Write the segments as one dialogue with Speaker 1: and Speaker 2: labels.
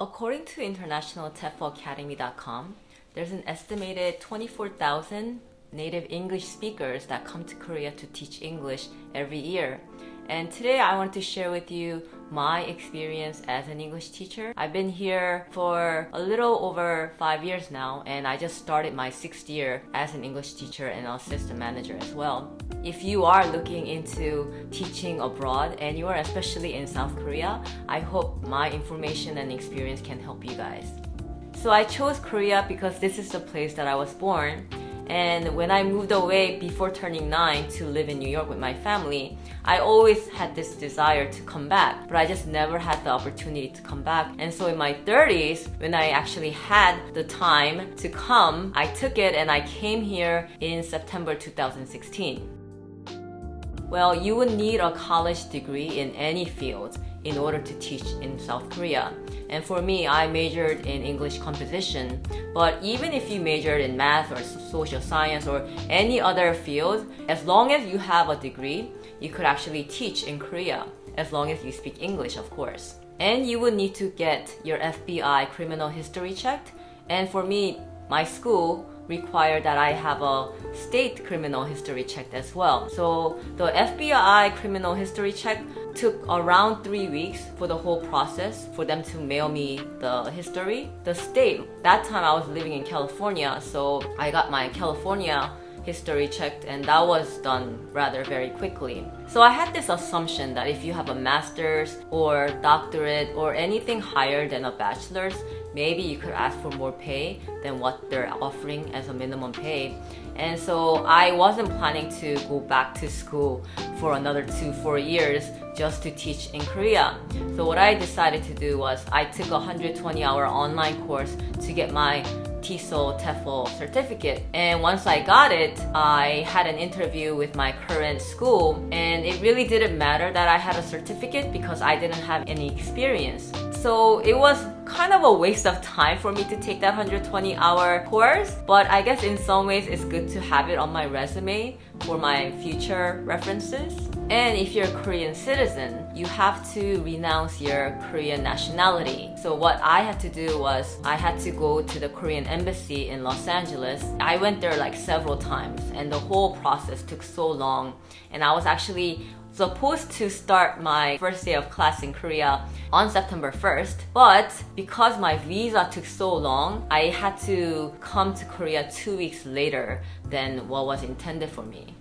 Speaker 1: According to internationalteflacademy.com, there's an estimated 24,000 native English speakers that come to Korea to teach English every year. And today I want to share with you my experience as an English teacher. I've been here for a little over 5 years now, and I just started my 6th year as an English teacher and assistant manager as well. If you are looking into teaching abroad anywhere, especially in South Korea, I hope my information and experience can help you guys. So I chose Korea because this is the place that I was born. And when I moved away before turning 9 to live in New York with my family, I always had this desire to come back, but I just never had the opportunity to come back. And so in my 30s, when I actually had the time to come, I took it and I came here in September 2016. Well, you would need a college degree in any field in order to teach in South Korea. And for me, I majored in English composition. But even if you majored in math or social science or any other field, as long as you have a degree, you could actually teach in Korea, as long as you speak English, of course. And you would need to get your FBI criminal history checked. And for me, my school required that I have a state criminal history checked as well. So the FBI criminal history check took around 3 weeks for the whole process for them to mail me the history. The state, that time I was living in California, so I got my California history checked, and that was done rather very quickly. So I had this assumption that if you have a master's or doctorate or anything higher than a bachelor's, maybe you could ask for more pay than what they're offering as a minimum pay. And so I wasn't planning to go back to school for another 2-4 years just to teach in Korea. So what I decided to do was I took a 120-hour online course to get my TESOL certificate. And once I got it, I had an interview with my current school, and it really didn't matter that I had a certificate because I didn't have any experience. So it was kind of a waste of time for me to take that 120-hour course, but I guess in some ways it's good to have it on my resume for my future references. And if you're a Korean citizen, you have to renounce your Korean nationality. So what I had to do was I had to go to the Korean embassy in Los Angeles. I went there like several times, and the whole process took so long. And I was actually supposed to start my first day of class in Korea on September 1st, but because my visa took so long, I had to come to Korea 2 weeks later than what was intended for me.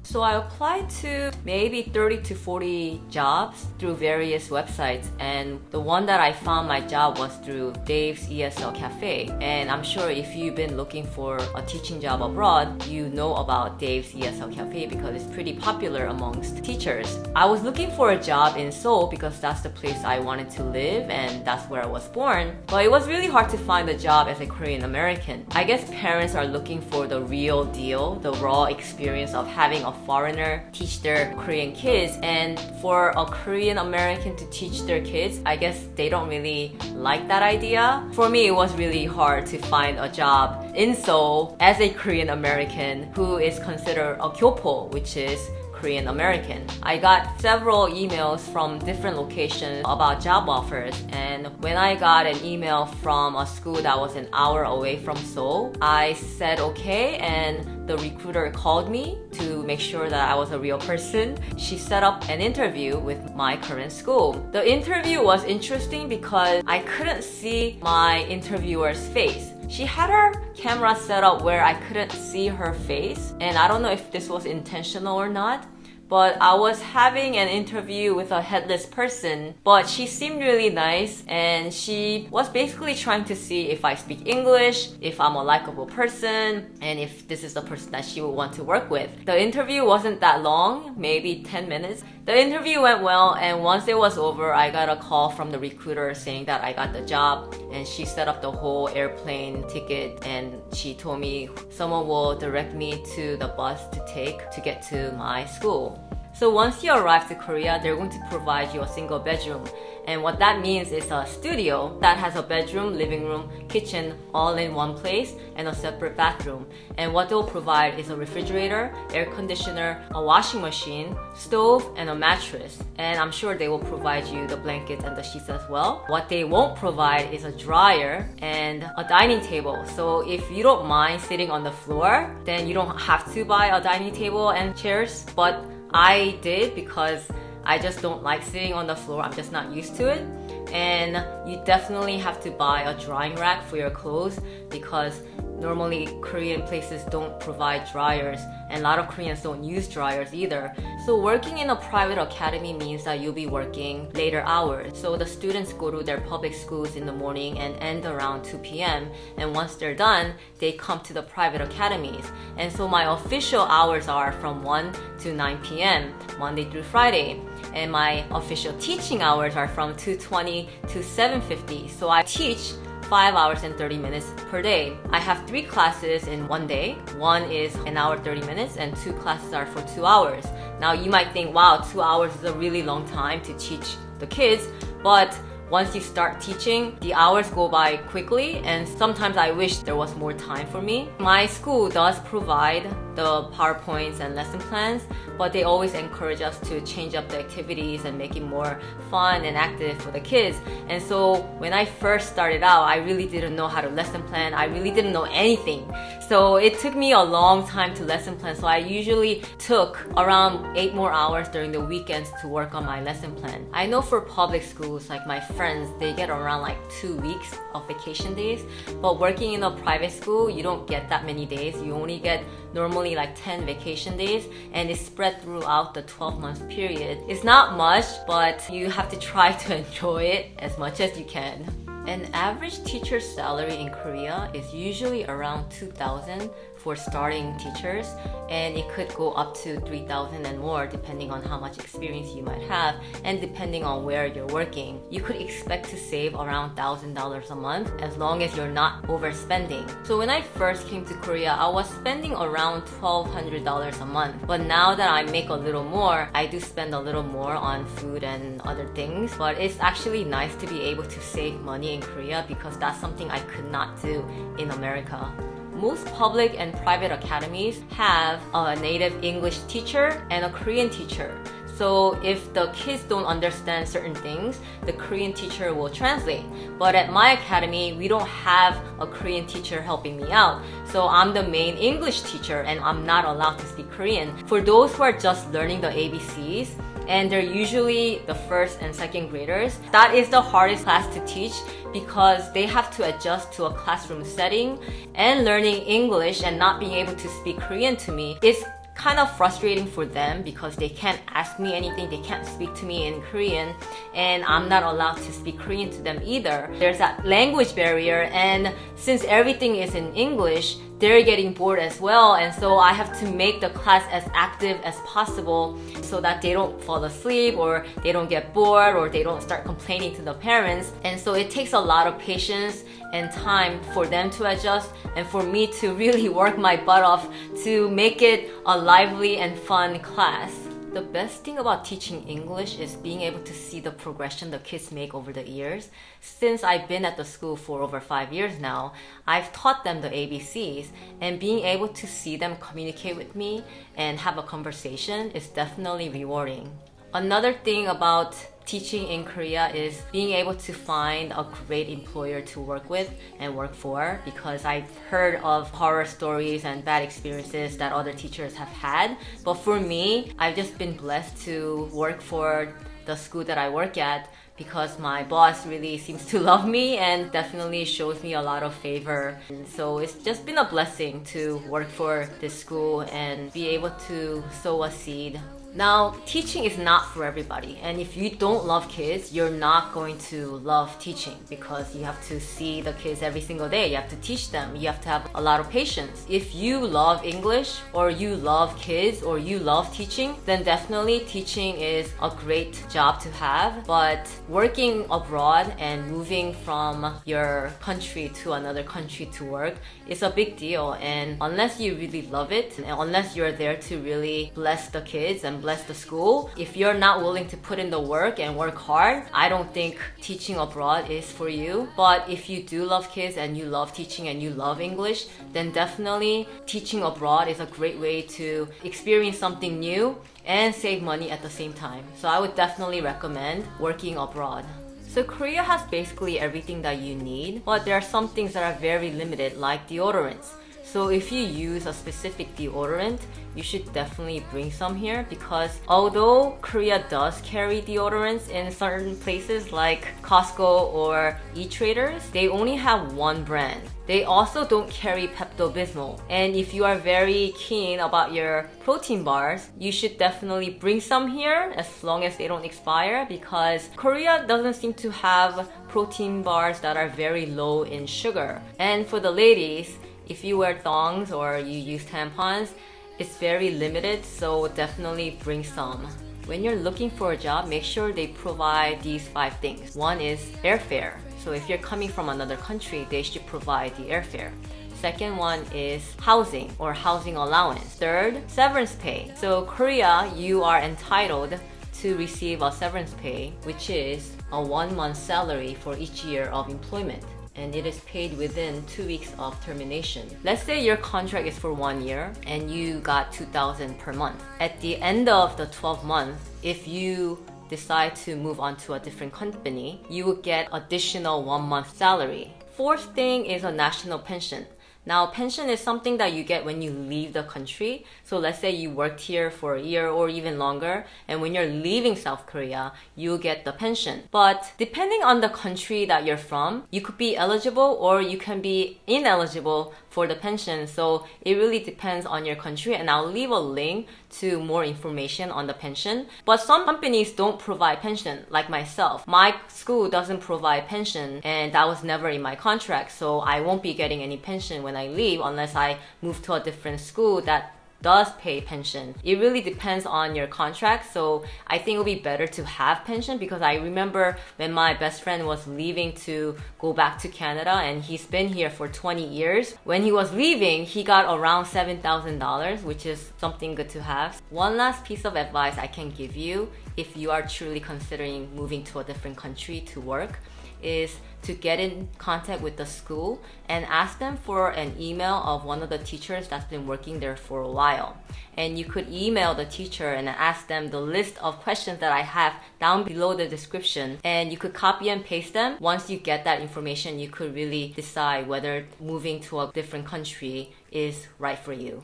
Speaker 1: So I applied to maybe 30 to 40 jobs through various websites, and the one that I found my job was through Dave's ESL Cafe. And I'm sure if you've been looking for a teaching job abroad, you know about Dave's ESL Cafe because it's pretty popular amongst teachers. I was looking for a job in Seoul because that's the place I wanted to live and that's where I was born. But it was really hard to find a job as a Korean American. I guess parents are looking for the real deal, the raw experience of having a foreigner teach their Korean kids, and for a Korean American to teach their kids, I guess they don't really like that idea. For me, it was really hard to find a job in Seoul as a Korean American who is considered a gyopo, which is Korean American. I got several emails from different locations about job offers, and when I got an email from a school that was an hour away from Seoul, I said okay, and the recruiter called me to make sure that I was a real person. She set up an interview with my current school. The interview was interesting because I couldn't see my interviewer's face. She had her camera set up where I couldn't see her face, and I don't know if this was intentional or not, but I was having an interview with a headless person, but she seemed really nice, and she was basically trying to see if I speak English, if I'm a likable person, and if this is the person that she would want to work with. The interview wasn't that long, maybe 10 minutes. The interview went well, and once it was over, I got a call from the recruiter saying that I got the job, and she set up the whole airplane ticket, and she told me someone will direct me to the bus to take to get to my school. So once you arrive to Korea, they're going to provide you a single bedroom. And what that means is a studio that has a bedroom, living room, kitchen all in one place and a separate bathroom. And what they'll provide is a refrigerator, air conditioner, a washing machine, stove, and a mattress. And I'm sure they will provide you the blankets and the sheets as well. What they won't provide is a dryer and a dining table. So if you don't mind sitting on the floor, then you don't have to buy a dining table and chairs. But I did because I just don't like sitting on the floor. I'm just not used to it. And you definitely have to buy a drying rack for your clothes because normally Korean places don't provide dryers and a lot of Koreans don't use dryers either. So working in a private academy means that you'll be working later hours. So the students go to their public schools in the morning and end around 2 p.m. And once they're done, they come to the private academies. And so my official hours are from 1 to 9 p.m. Monday through Friday. And my official teaching hours are from 2:20 to 7:50. So I teach 5 hours and 30 minutes per day. I have 3 classes in one day. One is an hour 30 minutes and 2 classes are for 2 hours. Now you might think, wow, 2 hours is a really long time to teach the kids, but once you start teaching, the hours go by quickly and sometimes I wish there was more time for me. My school does provide the PowerPoints and lesson plans, but they always encourage us to change up the activities and make it more fun and active for the kids. And so when I first started out, I really didn't know how to lesson plan. I really didn't know anything. So it took me a long time to lesson plan. So I usually took around 8 more hours during the weekends to work on my lesson plan. I know for public schools, like my friends, they get around like 2 weeks of vacation days. But working in a private school, you don't get that many days. You only get normally like 10 vacation days and it's spread throughout the 12-month period. It's not much, but you have to try to enjoy it as much as you can. An average teacher's salary in Korea is usually around 2,000 for starting teachers, and it could go up to 3,000 and more depending on how much experience you might have and depending on where you're working. You could expect to save around $1,000 a month as long as you're not overspending. So when I first came to Korea, I was spending around $1,200 a month. But now that I make a little more, I do spend a little more on food and other things. But it's actually nice to be able to save money in Korea because that's something I could not do in America. Most public and private academies have a native English teacher and a Korean teacher. So if the kids don't understand certain things, the Korean teacher will translate. But at my academy, we don't have a Korean teacher helping me out. So I'm the main English teacher and I'm not allowed to speak Korean. For those who are just learning the ABCs, and they're usually the first and second graders, that is the hardest class to teach because they have to adjust to a classroom setting and learning English and not being able to speak Korean to me. It's kind of frustrating for them because they can't ask me anything, they can't speak to me in Korean, and I'm not allowed to speak Korean to them either. There's that language barrier, and since everything is in English, they're getting bored as well, and so I have to make the class as active as possible so that they don't fall asleep or they don't get bored or they don't start complaining to the parents. And so it takes a lot of patience and time for them to adjust and for me to really work my butt off to make it a lively and fun class. The best thing about teaching English is being able to see the progression the kids make over the years. Since I've been at the school for over 5 years now, I've taught them the ABCs, and being able to see them communicate with me and have a conversation is definitely rewarding. Another thing about teaching in Korea is being able to find a great employer to work with and work for, because I've heard of horror stories and bad experiences that other teachers have had. But for me, I've just been blessed to work for the school that I work at because my boss really seems to love me and definitely shows me a lot of favor. And so it's just been a blessing to work for this school and be able to sow a seed. Now, teaching is not for everybody, and if you don't love kids, you're not going to love teaching because you have to see the kids every single day. You have to teach them. You have to have a lot of patience. If you love English or you love kids or you love teaching, then definitely teaching is a great job to have. But working abroad and moving from your country to another country to work is a big deal, and unless you really love it, and unless you're there to really bless the kids and bless the school. If you're not willing to put in the work and work hard, I don't think teaching abroad is for you. But if you do love kids and you love teaching and you love English, then definitely teaching abroad is a great way to experience something new and save money at the same time. So I would definitely recommend working abroad. So Korea has basically everything that you need, but there are some things that are very limited, like deodorants. So if you use a specific deodorant, you should definitely bring some here, because although Korea does carry deodorants in certain places like Costco or E-Traders, they only have one brand. They also don't carry Pepto-Bismol. And if you are very keen about your protein bars, you should definitely bring some here as long as they don't expire, because Korea doesn't seem to have protein bars that are very low in sugar. And for the ladies, if you wear thongs or you use tampons, it's very limited, so definitely bring some. When you're looking for a job, make sure they provide these 5 things. One is airfare. So if you're coming from another country, they should provide the airfare. Second one is housing or housing allowance. Third, severance pay. So Korea, you are entitled to receive a severance pay, which is a 1-month salary for each year of employment. And it is paid within 2 weeks of termination. Let's say your contract is for 1 year and you got $2,000 per month. At the end of the 12 months, if you decide to move on to a different company, you will get additional 1-month salary. Fourth thing is a national pension. Now, pension is something that you get when you leave the country. So let's say you worked here for a year or even longer, and when you're leaving South Korea, you get the pension. But depending on the country that you're from, you could be eligible or you can be ineligible for the pension. So it really depends on your country, and I'll leave a link to more information on the pension. But some companies don't provide pension, like myself. My school doesn't provide pension, and that was never in my contract, so I won't be getting any pension when I leave unless I move to a different school that does pay pension. It really depends on your contract, so I think it would be better to have pension, because I remember when my best friend was leaving to go back to Canada, and he's been here for 20 years. When he was leaving, he got around $7,000, which is something good to have. One last piece of advice I can give you if you are truly considering moving to a different country to work is to get in contact with the school and ask them for an email of one of the teachers that's been working there for a while. And you could email the teacher and ask them the list of questions that I have down below the description, and you could copy and paste them. Once you get that information, you could really decide whether moving to a different country is right for you.